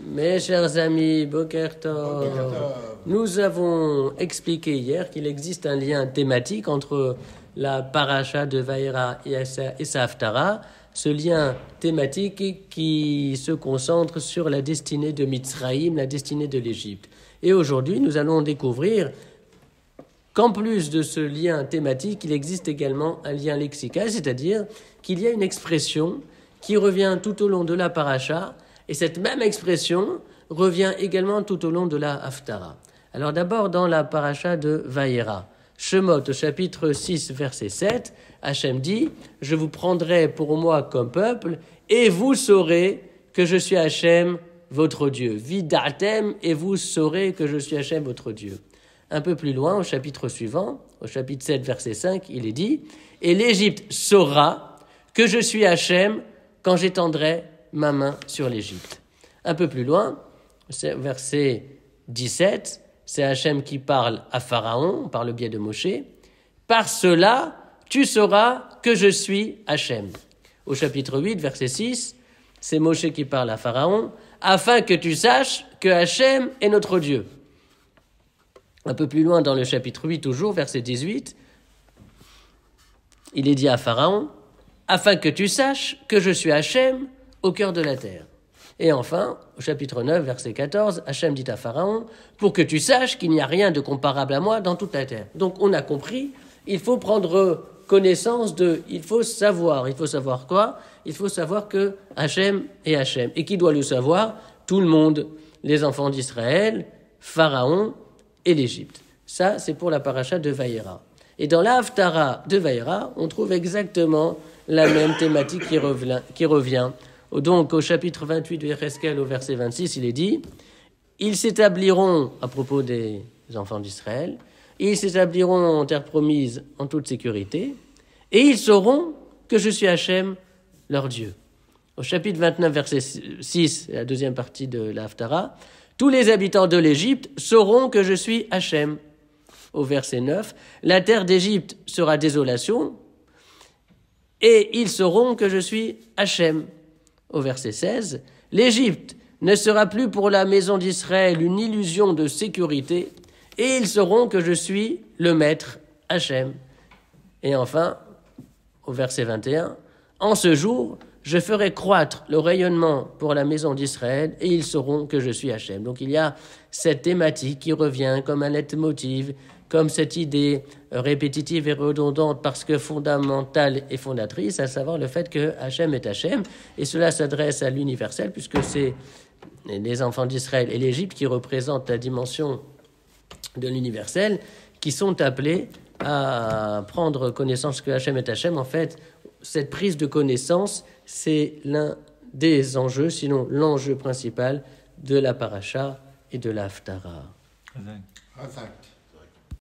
Mes chers amis, Boker Tov, nous avons expliqué hier qu'il existe un lien thématique entre la paracha de Vaïra et sa Haftara, ce lien thématique qui se concentre sur la destinée de Mitzraïm, la destinée de l'Égypte. Et aujourd'hui, nous allons découvrir qu'en plus de ce lien thématique, il existe également un lien lexical, c'est-à-dire qu'il y a une expression qui revient tout au long de la paracha, et cette même expression revient également tout au long de la Haftara. Alors d'abord dans la paracha de Vaïra, Shemot au chapitre 6 verset 7, Hachem dit « Je vous prendrai pour moi comme peuple, et vous saurez que je suis Hachem, votre Dieu. Vidatem, et vous saurez que je suis Hachem, votre Dieu. » Un peu plus loin, au chapitre suivant, au chapitre 7 verset 5, il est dit « Et l'Égypte saura que je suis Hachem quand j'étendrai ma main sur l'Égypte. » Un peu plus loin, verset 17, c'est Hachem qui parle à Pharaon par le biais de Moshe. « Par cela, tu sauras que je suis Hachem. » Au chapitre 8, verset 6, c'est Moshe qui parle à Pharaon, « Afin que tu saches que Hachem est notre Dieu. » Un peu plus loin dans le chapitre 8, toujours, verset 18, il est dit à Pharaon, « Afin que tu saches que je suis Hachem au cœur de la terre. » Et enfin, au chapitre 9, verset 14, Hachem dit à Pharaon, « Pour que tu saches qu'il n'y a rien de comparable à moi dans toute la terre. » Donc on a compris, il faut prendre connaissance de, il faut savoir quoi? Il faut savoir que Hachem est Hachem. Et qui doit le savoir? Tout le monde, les enfants d'Israël, Pharaon et l'Égypte. Ça, c'est pour la paracha de Vaïra. Et dans la Haftara de Vaïra, on trouve exactement la même thématique qui revient. Donc, au chapitre 28 de Yecheskel, au verset 26, il est dit « Ils s'établiront, à propos des enfants d'Israël, ils s'établiront en terre promise en toute sécurité, et ils sauront que je suis Hachem, leur Dieu. » Au chapitre 29, verset 6, la deuxième partie de la Haftara, « Tous les habitants de l'Égypte sauront que je suis Hachem. » Au verset 9, « La terre d'Égypte sera désolation, et ils sauront que je suis Hachem. » Au verset 16, « L'Égypte ne sera plus pour la maison d'Israël une illusion de sécurité, et ils sauront que je suis le maître Hachem. » Et enfin, au verset 21, « En ce jour, je ferai croître le rayonnement pour la maison d'Israël, et ils sauront que je suis Hachem. » Donc il y a cette thématique qui revient comme un leitmotiv, comme cette idée répétitive et redondante parce que fondamentale et fondatrice, à savoir le fait que Hachem est Hachem, et cela s'adresse à l'universel, puisque c'est les enfants d'Israël et l'Égypte qui représentent la dimension de l'universel, qui sont appelés à prendre connaissance que Hachem est Hachem. En fait, cette prise de connaissance, c'est l'un des enjeux, sinon l'enjeu principal de la paracha et de la Haftara.